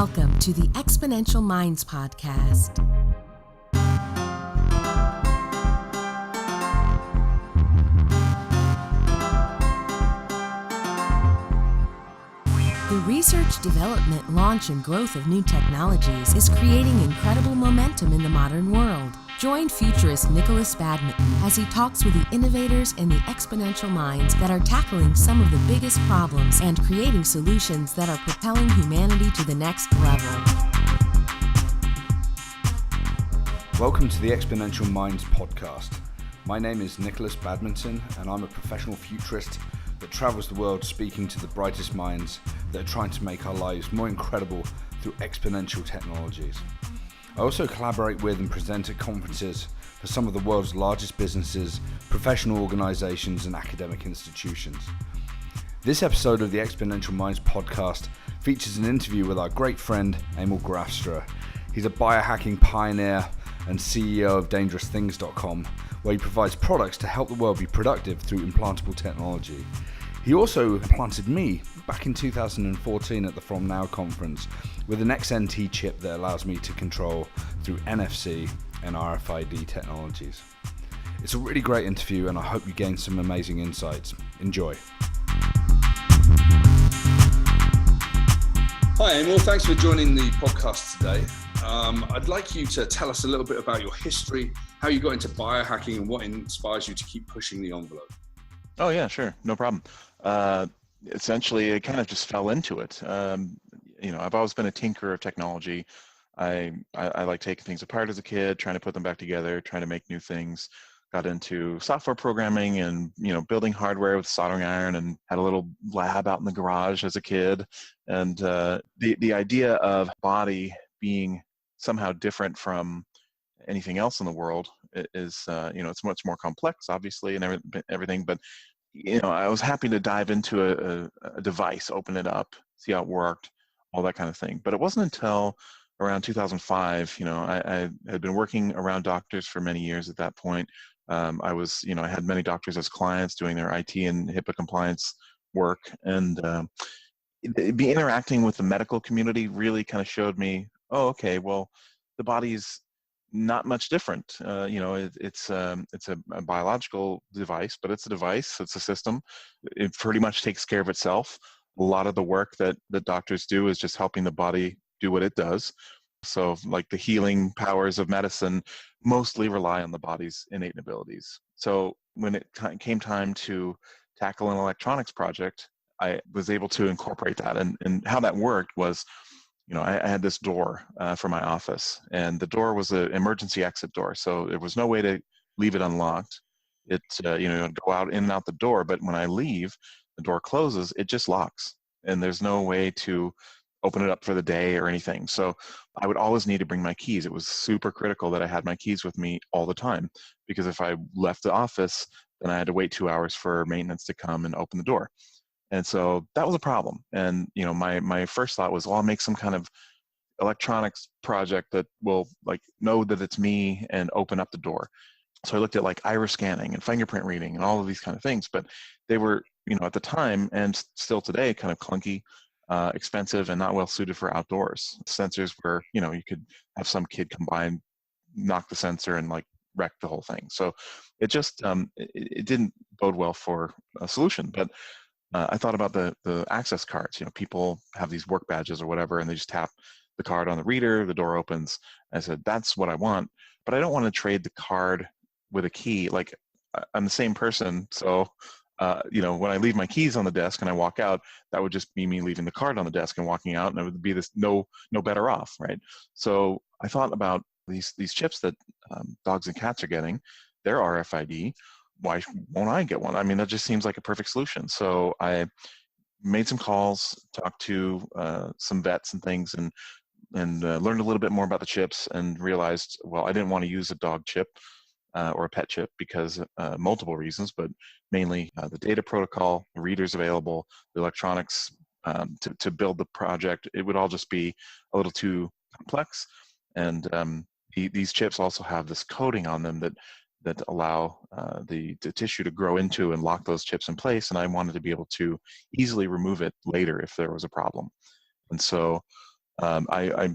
Welcome to the Exponential Minds Podcast. The research, development, launch, and growth of new technologies is creating incredible momentum in the modern world. Join futurist Nikolas Badminton as he talks with the innovators and the exponential minds that are tackling some of the biggest problems and creating solutions that are propelling humanity to the next level. Welcome to the Exponential Minds Podcast. My name is Nikolas Badminton, and I'm a professional futurist that travels the world speaking to the brightest minds that are trying to make our lives more incredible through exponential technologies. I also collaborate with and present at conferences for some of the world's largest businesses, professional organizations, and academic institutions. This episode of the Exponential Minds Podcast features an interview with our great friend, Amal Graafstra. He's a biohacking pioneer and CEO of DangerousThings.com, where he provides products to help the world be productive through implantable technology. He also implanted me back in 2014 at the From Now conference with an XNT chip that allows me to control through NFC and RFID technologies. It's a really great interview, and I hope you gain some amazing insights. Enjoy. Hi, Amal. Thanks for joining the podcast today. I'd like you to tell us a little bit about your history, how you got into biohacking, and what inspires you to keep pushing the envelope. Oh yeah, sure. No problem. Essentially, I kind of just fell into it. I've always been a tinkerer of technology. I like taking things apart as a kid, trying to put them back together, trying to make new things. Got into software programming and, building hardware with soldering iron, and had a little lab out in the garage as a kid. And the idea of body being somehow different from anything else in the world is, it's much more complex, obviously, and everything. But, I was happy to dive into a device, open it up, see how it worked, all that kind of thing. But it wasn't until around 2005, I had been working around doctors for many years at that point. I had many doctors as clients doing their IT and HIPAA compliance work. And be interacting with the medical community really kind of showed me, oh, okay, well, the body's not much different. It's a biological device, but it's a device, it's a system. It pretty much takes care of itself. A lot of the work that doctors do is just helping the body do what it does. So like the healing powers of medicine mostly rely on the body's innate abilities. So when it came time to tackle an electronics project, I was able to incorporate that. And how that worked was, I had this door for my office, and the door was an emergency exit door. So there was no way to leave it unlocked. It, go out in and out the door, but when I leave, the door closes, it just locks, and there's no way to open it up for the day or anything. So I would always need to bring my keys. It was super critical that I had my keys with me all the time, because if I left the office, then I had to wait 2 hours for maintenance to come and open the door. And so that was a problem. And, my first thought was, well, I'll make some kind of electronics project that will know that it's me and open up the door. So I looked at iris scanning and fingerprint reading and all of these kind of things, but they were, at the time and still today, kind of clunky, expensive, and not well suited for outdoors. Sensors where, you could have some kid come by and knock the sensor and wreck the whole thing. So it just, it didn't bode well for a solution. But I thought about the access cards. People have these work badges or whatever, and they just tap the card on the reader, the door opens. I said, that's what I want, but I don't want to trade the card with a key. I'm the same person. So, when I leave my keys on the desk and I walk out, that would just be me leaving the card on the desk and walking out, and I would be this no better off, right? So I thought about these chips that dogs and cats are getting. They're RFID. Why won't I get one? I mean, that just seems like a perfect solution. So I made some calls, talked to some vets and things, and learned a little bit more about the chips, and realized, well, I didn't want to use a dog chip or a pet chip because multiple reasons, but mainly the data protocol, the readers available, the electronics to build the project. It would all just be a little too complex. And these chips also have this coating on them that allow the tissue to grow into and lock those chips in place. And I wanted to be able to easily remove it later if there was a problem. And so I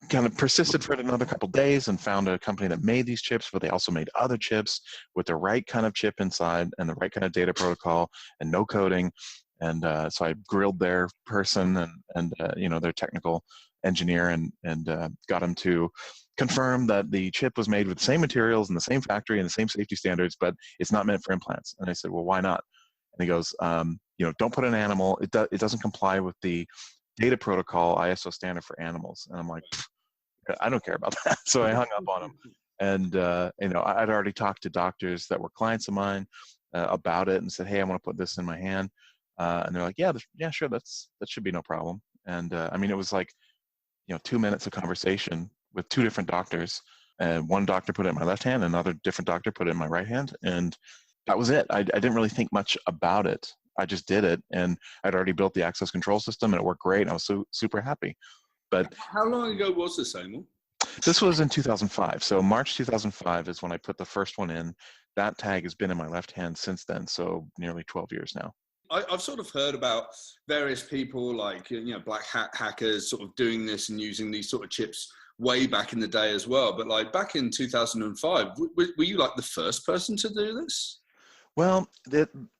kind of persisted for it another couple of days and found a company that made these chips, but they also made other chips with the right kind of chip inside and the right kind of data protocol and no coding. And so I grilled their person and their technical engineer and got him to confirm that the chip was made with the same materials in the same factory and the same safety standards, but it's not meant for implants. And I said, well, why not? And he goes, don't put an animal. It doesn't comply with the data protocol ISO standard for animals. And I'm like, I don't care about that. So I hung up on him. And, I'd already talked to doctors that were clients of mine about it and said, hey, I want to put this in my hand. And they're like, yeah, sure. That should be no problem. And it was like, 2 minutes of conversation with two different doctors. And one doctor put it in my left hand, another different doctor put it in my right hand. And that was it. I didn't really think much about it. I just did it. And I'd already built the access control system and it worked great. And I was super happy. But how long ago was this, Amal? This was in 2005. So March 2005 is when I put the first one in. That tag has been in my left hand since then. So nearly 12 years now. I've sort of heard about various people like, black hat hackers sort of doing this and using these sort of chips way back in the day as well. But like back in 2005, were you like the first person to do this? Well,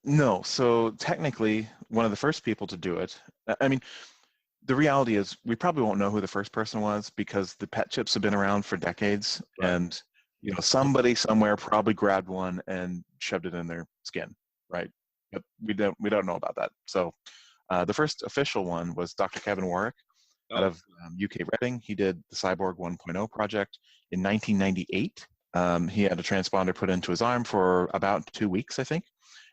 no. So technically, one of the first people to do it, the reality is we probably won't know who the first person was because the pet chips have been around for decades. Right. And, somebody somewhere probably grabbed one and shoved it in their skin, right? But we don't know about that. So the first official one was Dr. Kevin Warwick out of UK Reading. He did the Cyborg 1.0 project in 1998. He had a transponder put into his arm for about 2 weeks, I think.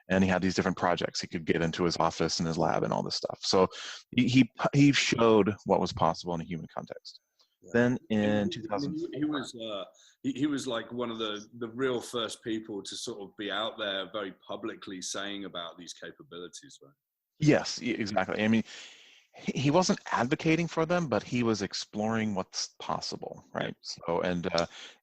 And he had these different projects. He could get into his office and his lab and all this stuff. So he showed what was possible in a human context. Yeah. Then in 2004, he was like one of the real first people to sort of be out there very publicly saying about these capabilities, right? Yes, exactly. He wasn't advocating for them, but he was exploring what's possible, right? So, and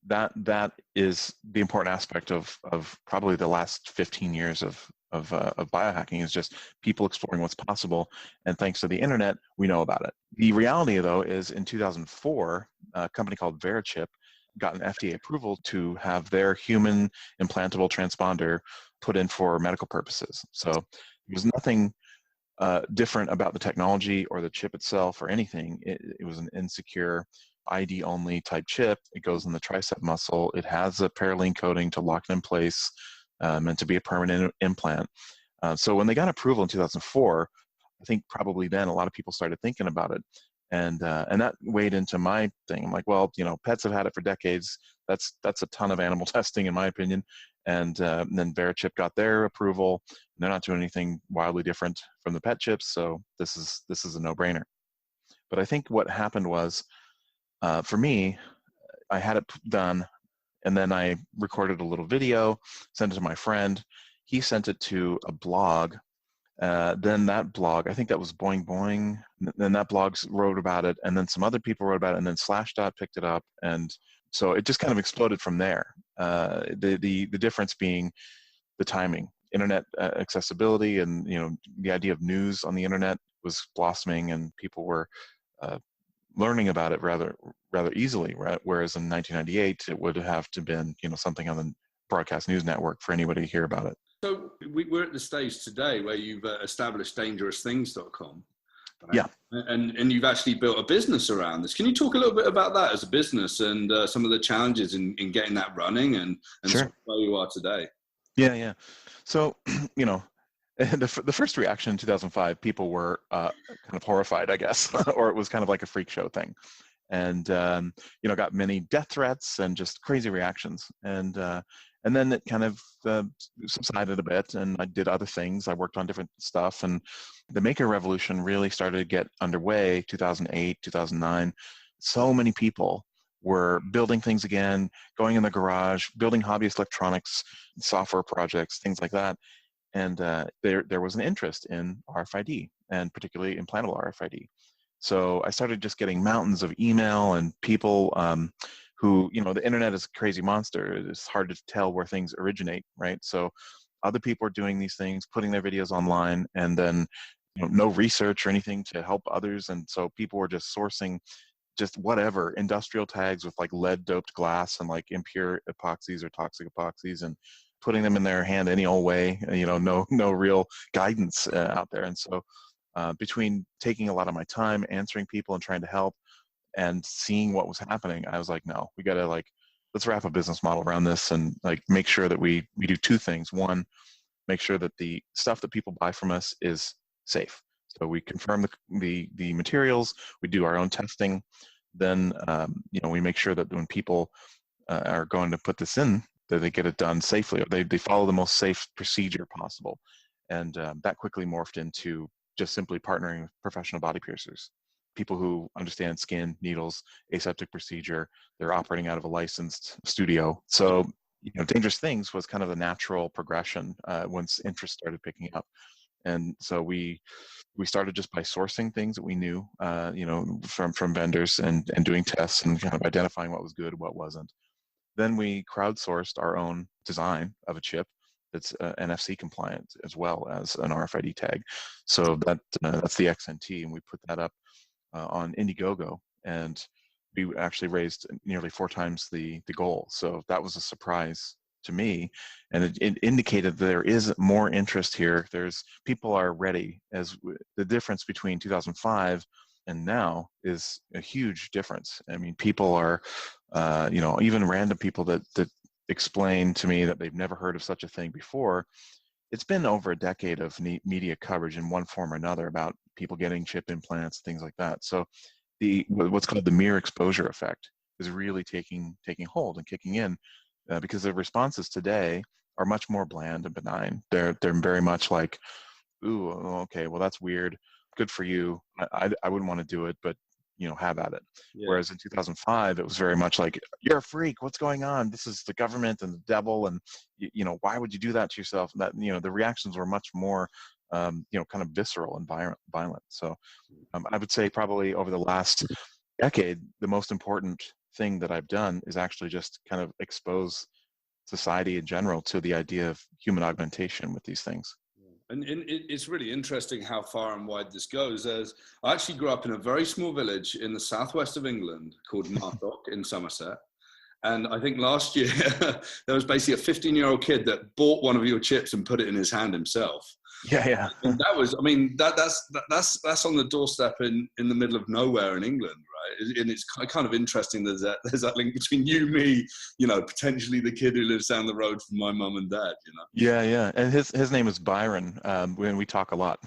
that is the important aspect of probably the last 15 years of biohacking is just people exploring what's possible. And thanks to the internet, we know about it. The reality, though, is in 2004, a company called Verichip got an FDA approval to have their human implantable transponder put in for medical purposes. So there was nothing different about the technology or the chip itself or anything. It was an insecure ID only type chip. It goes in the tricep muscle. It has a paralink coating to lock it in place, meant to be a permanent implant. So when they got approval in 2004, I think probably then a lot of people started thinking about it. And that weighed into my thing. I'm like, well, pets have had it for decades. That's a ton of animal testing, in my opinion. And then Verichip got their approval. And they're not doing anything wildly different from the pet chips, so this is a no-brainer. But I think what happened was, for me, I had it done, and then I recorded a little video, sent it to my friend. He sent it to a blog. Then that blog, I think that was Boing Boing, then that blog wrote about it, and then some other people wrote about it, and then Slashdot picked it up, and so it just kind of exploded from there. The difference being the timing, internet accessibility, and the idea of news on the internet was blossoming, and people were learning about it rather easily. Right? Whereas in 1998, it would have to been something on the broadcast news network for anybody to hear about it. So we're at the stage today where you've established dangerousthings.com. Right? Yeah. And you've actually built a business around this. Can you talk a little bit about that as a business and some of the challenges in getting that running and sure. where you are today? Yeah. So, the first reaction in 2005, people were kind of horrified, I guess, or it was kind of like a freak show thing. And, got many death threats and just crazy reactions. And then it kind of subsided a bit, and I did other things. I worked on different stuff, and the maker revolution really started to get underway 2008, 2009. So many people were building things again, going in the garage, building hobbyist electronics, software projects, things like that. And there was an interest in RFID, and particularly implantable RFID. So I started just getting mountains of email and people who, the internet is a crazy monster. It's hard to tell where things originate, right? So other people are doing these things, putting their videos online, and then no research or anything to help others. And so people were just sourcing just whatever, industrial tags with like lead doped glass and like impure epoxies or toxic epoxies, and putting them in their hand any old way, no real guidance out there. And so between taking a lot of my time answering people and trying to help and seeing what was happening, I was like, no, we got to let's wrap a business model around this and make sure that we do two things. One, make sure that the stuff that people buy from us is safe. So we confirm the materials, we do our own testing, then we make sure that when people are going to put this in, that they get it done safely, or they follow the most safe procedure possible. And that quickly morphed into just simply partnering with professional body piercers, people who understand skin, needles, aseptic procedure. They're operating out of a licensed studio. So Dangerous Things was kind of the natural progression once interest started picking up. And so we started just by sourcing things that we knew, from vendors and doing tests and kind of identifying what was good, what wasn't. Then we crowdsourced our own design of a chip that's NFC compliant as well as an RFID tag. So that's the XNT, and we put that up on Indiegogo, and we actually raised nearly 4 times the goal. So that was a surprise to me, and it indicated there is more interest here. People are ready. As the difference between 2005 and now is a huge difference. I mean, people are, even random people that explain to me that they've never heard of such a thing before. It's been over a decade of media coverage in one form or another about people getting chip implants, things like that. So what's called the mere exposure effect is really taking hold and kicking in. Because the responses today are much more bland and benign. They're very much like, ooh, okay, well, that's weird. Good for you. I wouldn't want to do it, but have at it. Yeah. Whereas in 2005, it was very much like, you're a freak. What's going on? This is the government and the devil, and why would you do that to yourself? And that the reactions were much more kind of visceral and violent. So I would say probably over the last decade, the most important thing that I've done is actually just kind of expose society in general to the idea of human augmentation with these things. And it's really interesting how far and wide this goes. As I actually grew up in a very small village in the southwest of England called Martock in Somerset. And I think last year there was basically a 15-year-old kid that bought one of your chips and put it in his hand himself. Yeah. And that was, that's on the doorstep in the middle of nowhere in England, right? And it's kind of interesting. There's that link between you, me, potentially the kid who lives down the road from my mum and dad, Yeah. And his name is Byron. When we talk a lot.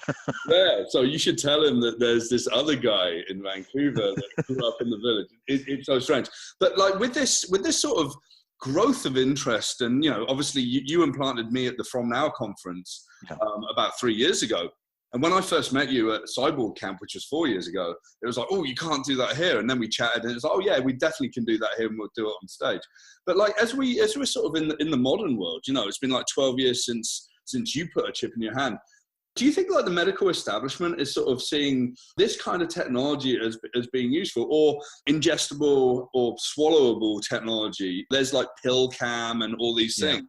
Yeah. So you should tell him that there's this other guy in Vancouver that grew up in the village. It's so strange. But like with this sort of growth of interest, and obviously you implanted me at the From Now conference about 3 years ago, and when I first met you at Cyborg Camp, which was 4 years ago, it was like, oh, you can't do that here. And then we chatted, and it was like, oh yeah, we definitely can do that here, and we'll do it on stage. But like as we're sort of in the modern world, it's been like 12 years since you put a chip in your hand. Do you think like the medical establishment is sort of seeing this kind of technology as being useful, or ingestible or swallowable technology? There's like pill cam and all these things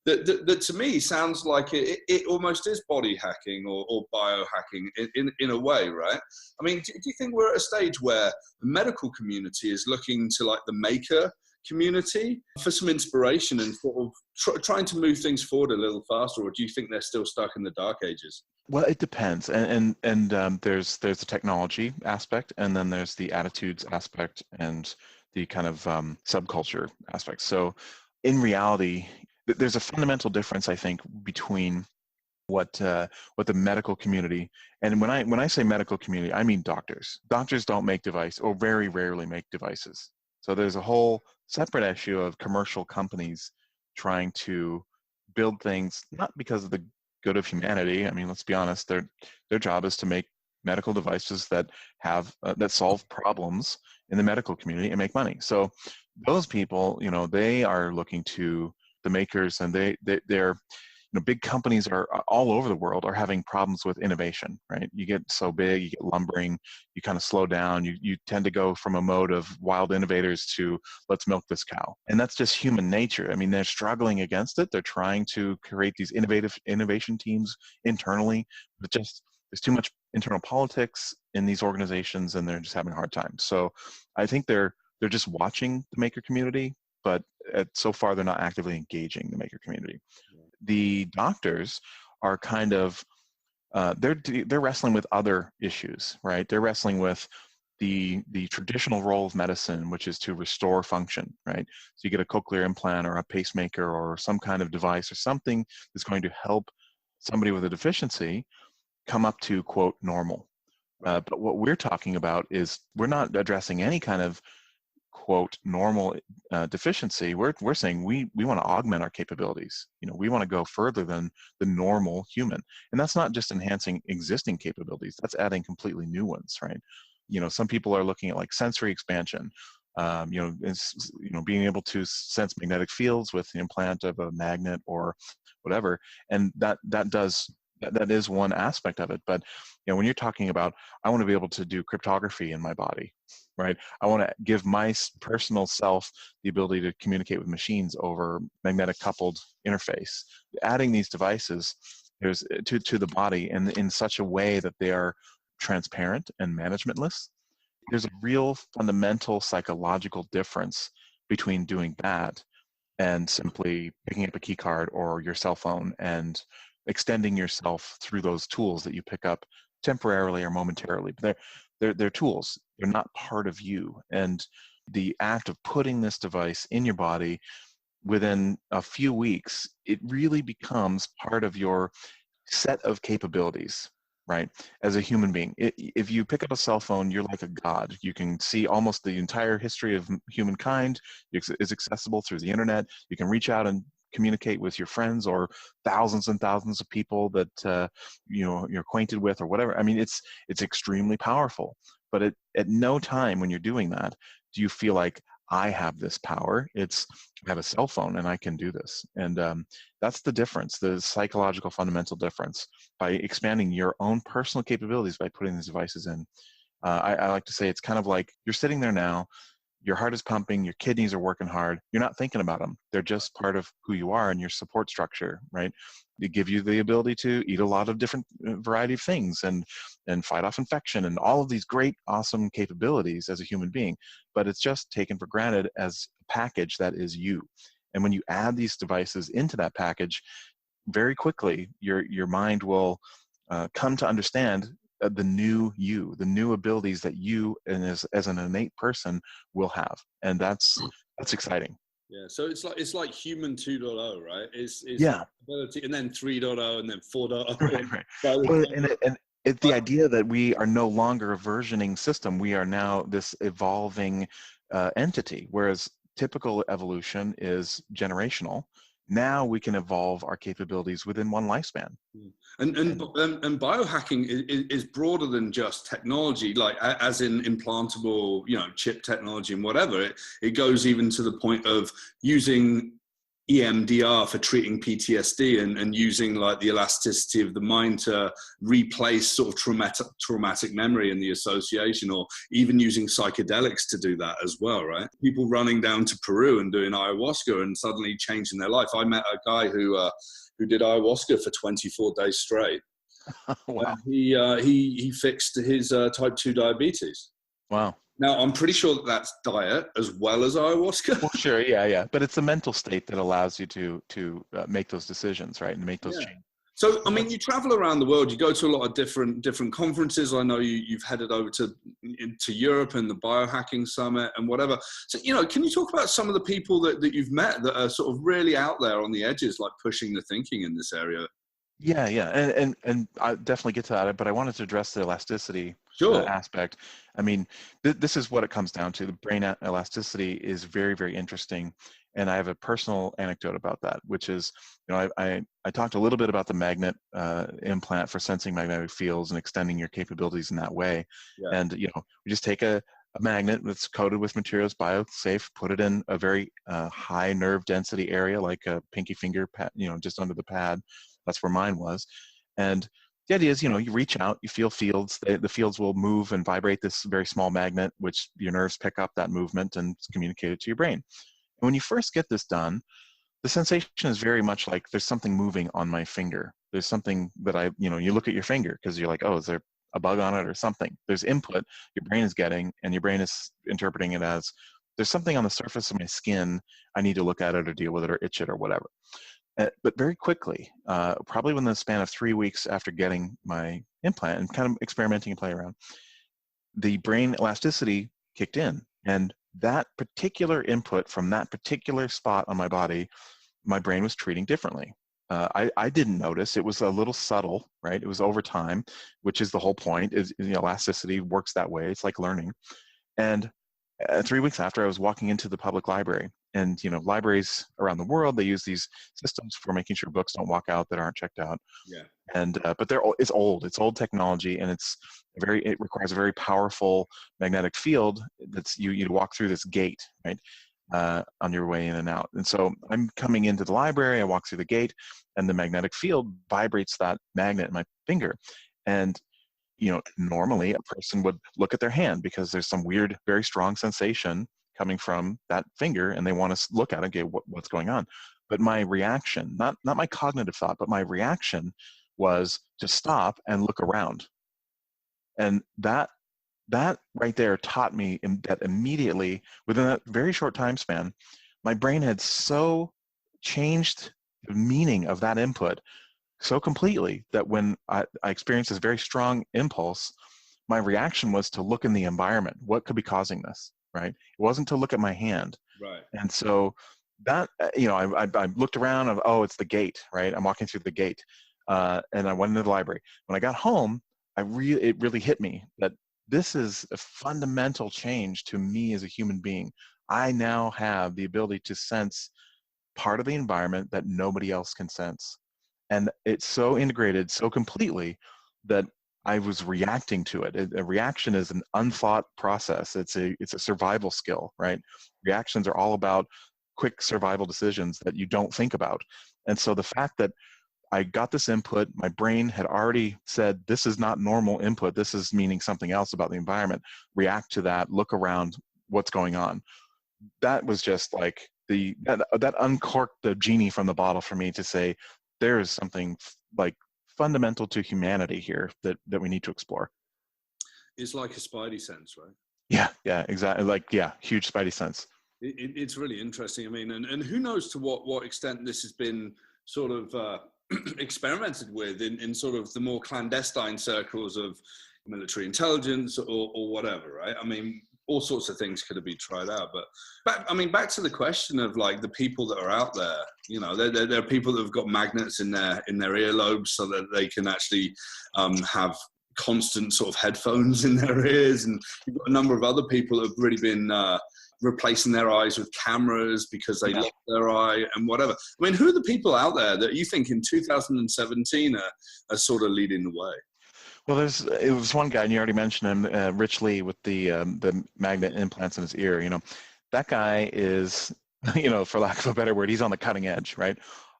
that to me sounds like it almost is body hacking or biohacking in a way, right? I mean, do you think we're at a stage where the medical community is looking to like the maker community for some inspiration and sort of trying to move things forward a little faster, or do you think they're still stuck in the dark ages? Well, it depends, and there's the technology aspect, and then there's the attitudes aspect and the kind of subculture aspect. So, in reality, there's a fundamental difference, I think, between what the medical community, and when I say medical community, I mean doctors. Doctors don't make devices, or very rarely make devices. So there's a whole separate issue of commercial companies trying to build things, not because of the good of humanity. I mean, let's be honest, their job is to make medical devices that have that solve problems in the medical community and make money. So those people, they are looking to the makers, and they're big companies are all over the world are having problems with innovation, right? You get so big, you get lumbering, you kind of slow down, you tend to go from a mode of wild innovators to let's milk this cow. And that's just human nature. I mean, they're struggling against it. They're trying to create these innovation teams internally, but just there's too much internal politics in these organizations, and they're just having a hard time. So I think they're just watching the maker community, but so far they're not actively engaging the maker community. The doctors are kind of they're wrestling with other issues, right? They're wrestling with the traditional role of medicine, which is to restore function, right? So you get a cochlear implant or a pacemaker or some kind of device or something that's going to help somebody with a deficiency come up to, quote, normal. But what we're talking about is we're not addressing any kind of, quote, normal deficiency. We're saying we want to augment our capabilities. We want to go further than the normal human. And that's not just enhancing existing capabilities, that's adding completely new ones, right? Some people are looking at like sensory expansion, being able to sense magnetic fields with the implant of a magnet or whatever. And that is one aspect of it. But when you're talking about, I want to be able to do cryptography in my body, right? I want to give my personal self the ability to communicate with machines over magnetic coupled interface. Adding these devices to the body and in such a way that they are transparent and managementless, there's a real fundamental psychological difference between doing that and simply picking up a key card or your cell phone and extending yourself through those tools that you pick up temporarily or momentarily. But they're tools. They're not part of you. And the act of putting this device in your body, within a few weeks, it really becomes part of your set of capabilities, right? As a human being, if you pick up a cell phone, you're like a god. You can see almost the entire history of humankind. It's accessible through the internet. You can reach out and communicate with your friends or thousands and thousands of people that you're acquainted with or whatever. I mean, it's extremely powerful. But at no time when you're doing that do you feel like, I have this power. I have a cell phone and I can do this. And that's the difference, the psychological fundamental difference. By expanding your own personal capabilities by putting these devices in, I like to say it's kind of like you're sitting there now, your heart is pumping, your kidneys are working hard. You're not thinking about them. They're just part of who you are and your support structure, right? They give you the ability to eat a lot of different variety of things and fight off infection and all of these great, awesome capabilities as a human being. But it's just taken for granted as a package that is you. And when you add these devices into that package, very quickly, your mind will come to understand the new you, the new abilities that you and as an innate person will have. And that's exciting. Yeah, so it's like human 2.0, right? It's yeah, ability, and then 3.0 and then 4.0. Right. Well, and it's the idea that we are no longer a versioning system. We are now this evolving entity, whereas typical evolution is generational. Now we can evolve our capabilities within one lifespan. And biohacking is broader than just technology, like as in implantable, chip technology and whatever. It goes even to the point of using EMDR for treating PTSD and using like the elasticity of the mind to replace sort of traumatic memory and the association, or even using psychedelics to do that as well, right? People running down to Peru and doing ayahuasca and suddenly changing their life. I met a guy who did ayahuasca for 24 days straight. Wow. He fixed his type 2 diabetes. Wow. Now, I'm pretty sure that's diet as well as ayahuasca. Well, sure, yeah. But it's a mental state that allows you to make those decisions, right, and make those changes. So, I mean, you travel around the world. You go to a lot of different conferences. I know you've headed over to Europe and the Biohacking Summit and whatever. So, can you talk about some of the people that you've met that are sort of really out there on the edges, like pushing the thinking in this area? Yeah, and I definitely get to that, but I wanted to address the elasticity aspect. I mean, this is what it comes down to. The brain elasticity is very, very interesting, and I have a personal anecdote about that, which is, I talked a little bit about the magnet implant for sensing magnetic fields and extending your capabilities in that way. Yeah. And we just take a magnet that's coated with materials biosafe, put it in a very high nerve density area, like a pinky finger, just under the pad. That's where mine was. And the idea is, you reach out, you feel fields, the fields will move and vibrate this very small magnet, which your nerves pick up that movement and communicate it to your brain. And when you first get this done, the sensation is very much like there's something moving on my finger. there's something that you look at your finger because you're like, oh, is there a bug on it or something? There's input your brain is getting, and your brain is interpreting it as there's something on the surface of my skin. I need to look at it or deal with it or itch it or whatever. But very quickly, probably within the span of 3 weeks after getting my implant and kind of experimenting and playing around, the brain elasticity kicked in. And that particular input from that particular spot on my body, my brain was treating differently. I didn't notice. It was a little subtle, right? It was over time, which is the whole point. Is elasticity works that way. It's like learning. And 3 weeks after, I was walking into the public library, and libraries around the world, they use these systems for making sure books don't walk out that aren't checked out. Yeah. And but it's old. It's old technology, and it requires a very powerful magnetic field. That's you walk through this gate, right, on your way in and out. And so I'm coming into the library. I walk through the gate, and the magnetic field vibrates that magnet in my finger, and normally a person would look at their hand because there's some weird, very strong sensation coming from that finger, and they want to look at it and get what's going on. But my reaction, not my cognitive thought, but my reaction was to stop and look around. And that right there taught me that immediately, within that very short time span, my brain had so changed the meaning of that input so completely that when I experienced this very strong impulse, my reaction was to look in the environment. What could be causing this, right? It wasn't to look at my hand. Right. And so that, I looked around, it's the gate, right? I'm walking through the gate. And I went into the library. When I got home, it really hit me that this is a fundamental change to me as a human being. I now have the ability to sense part of the environment that nobody else can sense. And it's so integrated so completely that I was reacting to it. A reaction is an unthought process. It's a survival skill, right? Reactions are all about quick survival decisions that you don't think about. And so the fact that I got this input, my brain had already said, this is not normal input. This is meaning something else about the environment. React to that, look around, what's going on. That was just like that uncorked the genie from the bottle for me to say, there is something like fundamental to humanity here that we need to explore. It's like a spidey sense, right? Yeah, exactly. Huge spidey sense. It's really interesting. I mean, and who knows to what extent this has been sort of experimented with in sort of the more clandestine circles of military intelligence or whatever, right? I mean, all sorts of things could have been tried out. But back to the question of like the people that are out there, there are people that have got magnets in their earlobes so that they can actually have constant sort of headphones in their ears. And you've got a number of other people that have really been replacing their eyes with cameras because they lost their eye and whatever. I mean, who are the people out there that you think in 2017 are sort of leading the way? Well, it was one guy, and you already mentioned him, Rich Lee, with the magnet implants in his ear. That guy is, for lack of a better word, he's on the cutting edge, right?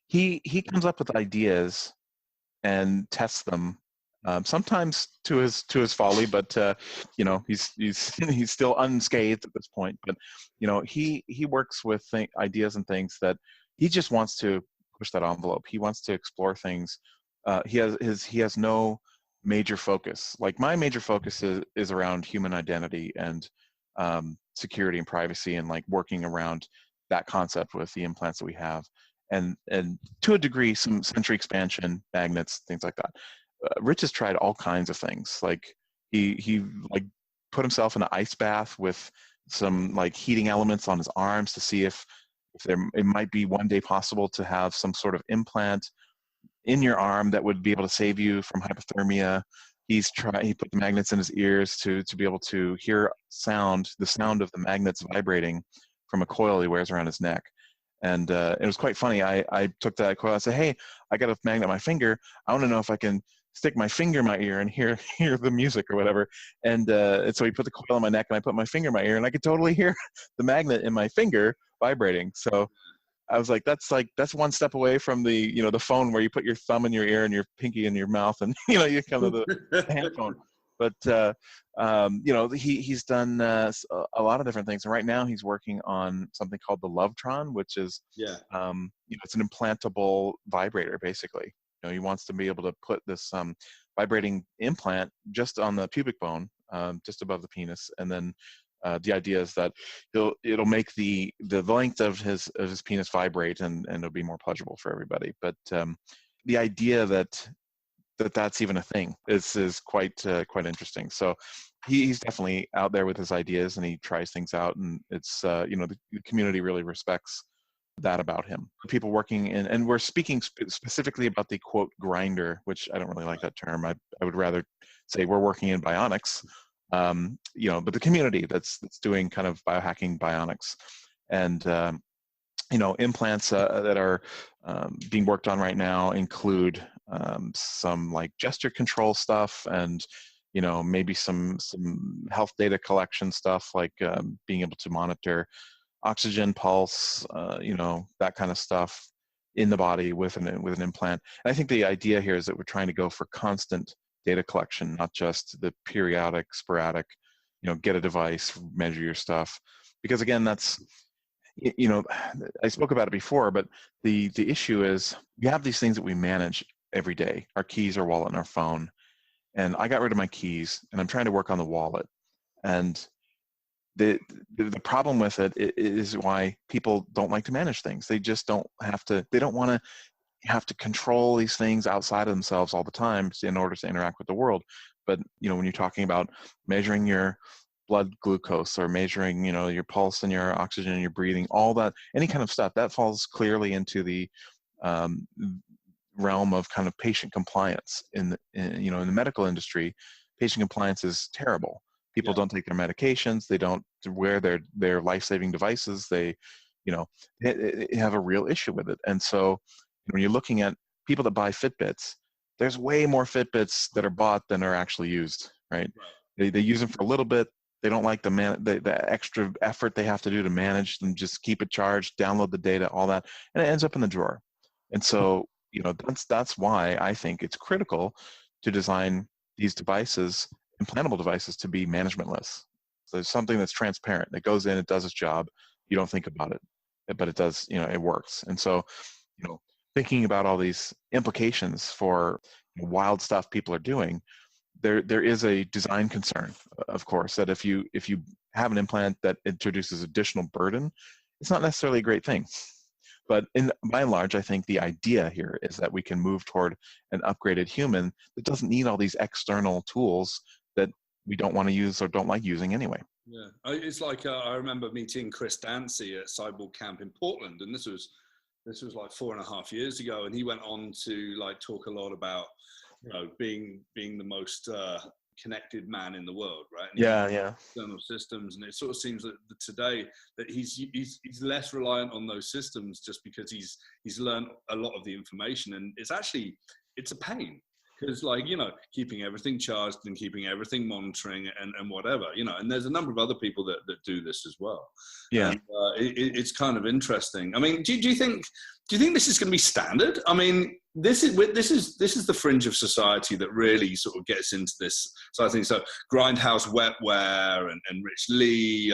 He comes up with ideas and tests them, sometimes to his folly, but he's still unscathed at this point. But he works with ideas and things that he just wants to push that envelope. He wants to explore things. He has no major focus. Like my major focus is around human identity and security and privacy, and like working around that concept with the implants that we have, and to a degree some sensory expansion, magnets, things like that. Rich has tried all kinds of things. Like he like put himself in an ice bath with some like heating elements on his arms to see if it might be one day possible to have some sort of implant in your arm that would be able to save you from hypothermia. He put the magnets in his ears to be able to hear the sound of the magnets vibrating from a coil he wears around his neck. And it was quite funny. I took that coil. I said, hey, I got a magnet on my finger. I want to know if I can stick my finger in my ear and hear the music or whatever. And so he put the coil on my neck, and I put my finger in my ear, and I could totally hear the magnet in my finger vibrating. So I was like, that's one step away from the the phone where you put your thumb in your ear and your pinky in your mouth, and you come to the hand phone. But he's done a lot of different things, and right now he's working on something called the Lovetron, which is it's an implantable vibrator basically. He wants to be able to put this vibrating implant just on the pubic bone, just above the penis, and then the idea is that it'll make the length of his penis vibrate, and it'll be more pleasurable for everybody. But the idea that's even a thing is quite interesting. So he's definitely out there with his ideas, and he tries things out, and it's the community really respects that about him. People working in, and we're speaking specifically about the quote grinder, which I don't really like that term. I would rather say we're working in bionics, but the community that's doing kind of biohacking bionics, and implants that are being worked on right now include some like gesture control stuff, and maybe some health data collection stuff, like being able to monitor oxygen pulse, that kind of stuff in the body with an implant. And I think the idea here is that we're trying to go for constant data collection, not just the periodic, sporadic, get a device, measure your stuff. Because again, that's, I spoke about it before, but the issue is we have these things that we manage every day, our keys, our wallet, and our phone. And I got rid of my keys, and I'm trying to work on the wallet. And the problem with it is why people don't like to manage things. They just don't they don't want to have to control these things outside of themselves all the time in order to interact with the world. But, when you're talking about measuring your blood glucose, or measuring, your pulse and your oxygen and your breathing, all that, any kind of stuff, that falls clearly into the realm of kind of patient compliance. In the medical industry, patient compliance is terrible. People don't take their medications. They don't wear their life-saving devices. They have a real issue with it. And so when you're looking at people that buy Fitbits, there's way more Fitbits that are bought than are actually used, right? They use them for a little bit. They don't like the extra effort they have to do to manage them, just keep it charged, download the data, all that, and it ends up in the drawer. And so, that's why I think it's critical to design these devices, implantable devices, to be managementless. So there's something that's transparent, that goes in, it does its job. You don't think about it, but it does, it works. And so, thinking about all these implications for wild stuff people are doing, there is a design concern, of course, that if you have an implant that introduces additional burden, it's not necessarily a great thing. But by and large, I think the idea here is that we can move toward an upgraded human that doesn't need all these external tools that we don't want to use or don't like using anyway. Yeah, it's like I remember meeting Chris Dancy at Cyborg Camp in Portland, and this was like 4.5 years ago, and he went on to like talk a lot about being the most connected man in the world, right? And external systems, and it sort of seems that today that he's less reliant on those systems, just because he's learned a lot of the information, and it's a pain, because keeping everything charged and keeping everything monitoring and whatever, and there's a number of other people that do this as well. And, it's kind of interesting. I mean, do you think this is going to be standard? I mean, this is the fringe of society that really sort of gets into this. So I think so. Grindhouse Wetware and Rich Lee,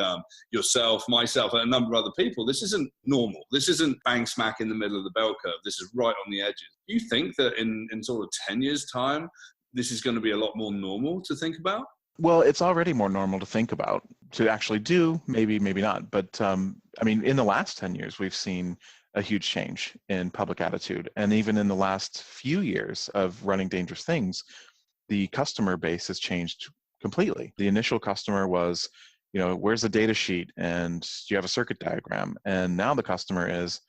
yourself, myself, and a number of other people. This isn't normal. This isn't bang smack in the middle of the bell curve. This is right on the edges. Do you think that in sort of 10 years' time, this is going to be a lot more normal to think about? Well, it's already more normal to think about. To actually do, maybe not. But I mean, in the last 10 years, we've seen a huge change in public attitude. And even in the last few years of running dangerous things, the customer base has changed completely. The initial customer was, where's the data sheet, and do you have a circuit diagram? And now the customer is,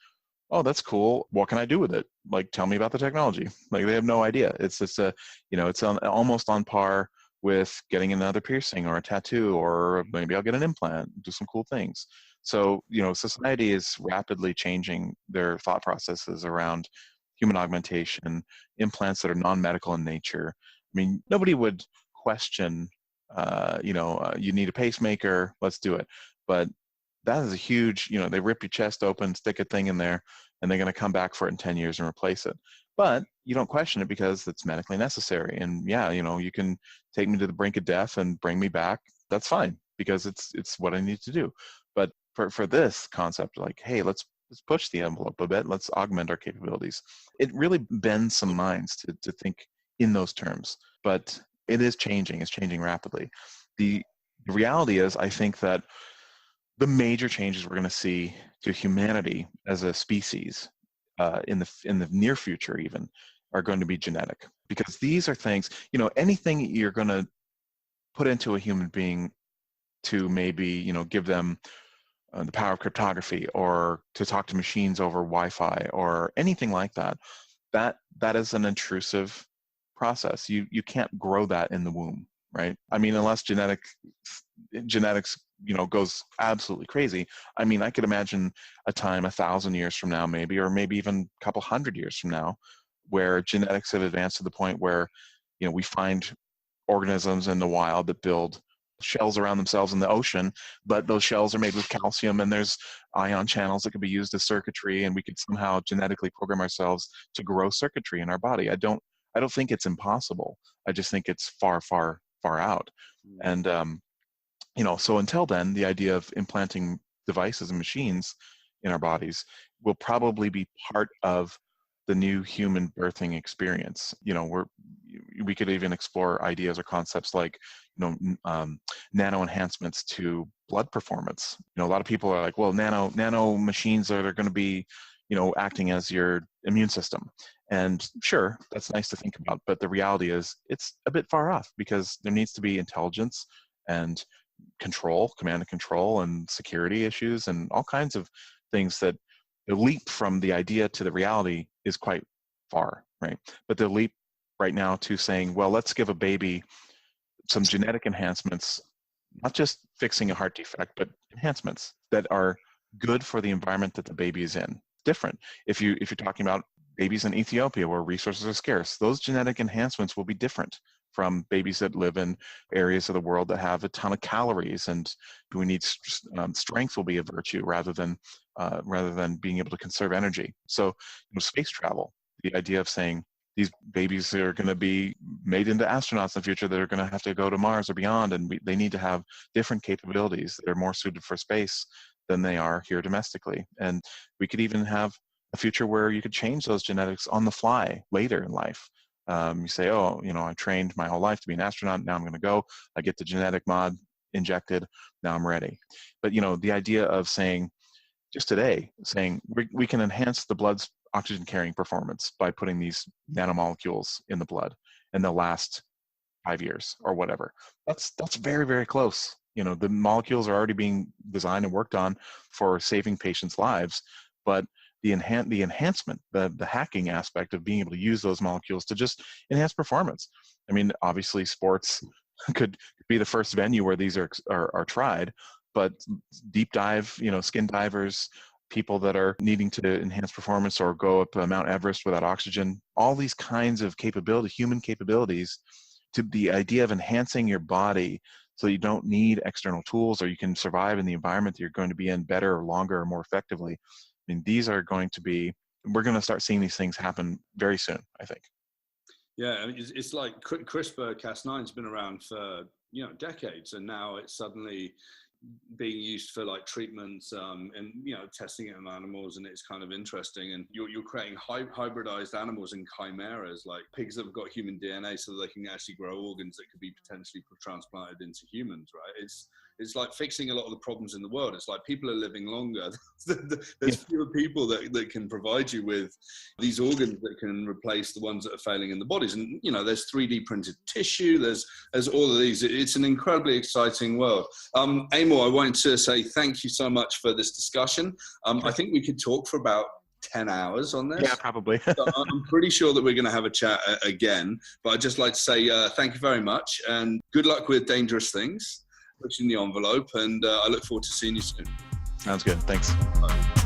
oh, that's cool. What can I do with it? Like, tell me about the technology. Like, they have no idea. It's just it's almost on par with getting another piercing or a tattoo, or maybe I'll get an implant, do some cool things. So, society is rapidly changing their thought processes around human augmentation, implants that are non-medical in nature. I mean, nobody would question, you need a pacemaker, let's do it. But that is a huge, they rip your chest open, stick a thing in there, and they're going to come back for it in 10 years and replace it. But you don't question it because it's medically necessary. And you can take me to the brink of death and bring me back. That's fine, because it's what I need to do. But for this concept, like, hey, let's push the envelope a bit. Let's augment our capabilities. It really bends some minds to think in those terms, but it is changing. It's changing rapidly. The reality is, I think that the major changes we're going to see to humanity as a species in the near future even are going to be genetic, because these are things, anything you're going to put into a human being to maybe, give them the power of cryptography, or to talk to machines over Wi-Fi, or anything like that, that is an intrusive process. You can't grow that in the womb, right? I mean, unless genetics, goes absolutely crazy. I mean, I could imagine a time 1,000 years from now, maybe, or maybe even a couple hundred years from now, where genetics have advanced to the point where, we find organisms in the wild that build shells around themselves in the ocean, but those shells are made with calcium, and there's ion channels that could be used as circuitry, and we could somehow genetically program ourselves to grow circuitry in our body. I don't think it's impossible. I just think it's far, far, far out. And so until then, the idea of implanting devices and machines in our bodies will probably be part of the new human birthing experience. We could even explore ideas or concepts like, nano enhancements to blood performance. A lot of people are like, well, nano machines are going to be, acting as your immune system. And sure, that's nice to think about, but the reality is it's a bit far off, because there needs to be intelligence and control, command and control, and security issues, and all kinds of things that the leap from the idea to the reality is quite far, right? But the leap right now to saying, well, let's give a baby some genetic enhancements, not just fixing a heart defect, but enhancements that are good for the environment that the baby is in. Different. If you're talking about babies in Ethiopia where resources are scarce, those genetic enhancements will be different from babies that live in areas of the world that have a ton of calories, and we need strength will be a virtue rather than being able to conserve energy. So space travel, the idea of saying these babies are going to be made into astronauts in the future that are going to have to go to Mars or beyond, and they need to have different capabilities that are more suited for space than they are here domestically. And we could even have a future where you could change those genetics on the fly later in life. You say, I trained my whole life to be an astronaut. Now I'm going to go. I get the genetic mod injected. Now I'm ready. But, the idea of saying, just today, saying we can enhance the blood's oxygen carrying performance by putting these nanomolecules in the blood, and they'll last 5 years or whatever. That's very, very close. The molecules are already being designed and worked on for saving patients' lives, but the enhancement, the hacking aspect of being able to use those molecules to just enhance performance. I mean, obviously sports could be the first venue where these are tried, but deep dive, skin divers, people that are needing to enhance performance or go up Mount Everest without oxygen, all these kinds of human capabilities, to the idea of enhancing your body so you don't need external tools, or you can survive in the environment that you're going to be in better or longer or more effectively. I mean, we're going to start seeing these things happen very soon, I think. Yeah, I mean, it's like CRISPR-Cas9's been around for, decades, and now it's suddenly being used for like treatments and testing it in animals, and it's kind of interesting. And you're creating hybridized animals and chimeras, like pigs that have got human DNA, so that they can actually grow organs that could be potentially transplanted into humans, right? It's like fixing a lot of the problems in the world. It's like people are living longer. There's fewer people that can provide you with these organs that can replace the ones that are failing in the bodies. And, there's 3D printed tissue. There's all of these. It's an incredibly exciting world. Amal, I wanted to say thank you so much for this discussion. I think we could talk for about 10 hours on this. Yeah, probably. So I'm pretty sure that we're going to have a chat again. But I'd just like to say thank you very much, and good luck with Dangerous Things, pushing the envelope, and I look forward to seeing you soon. Sounds good. Thanks. Bye.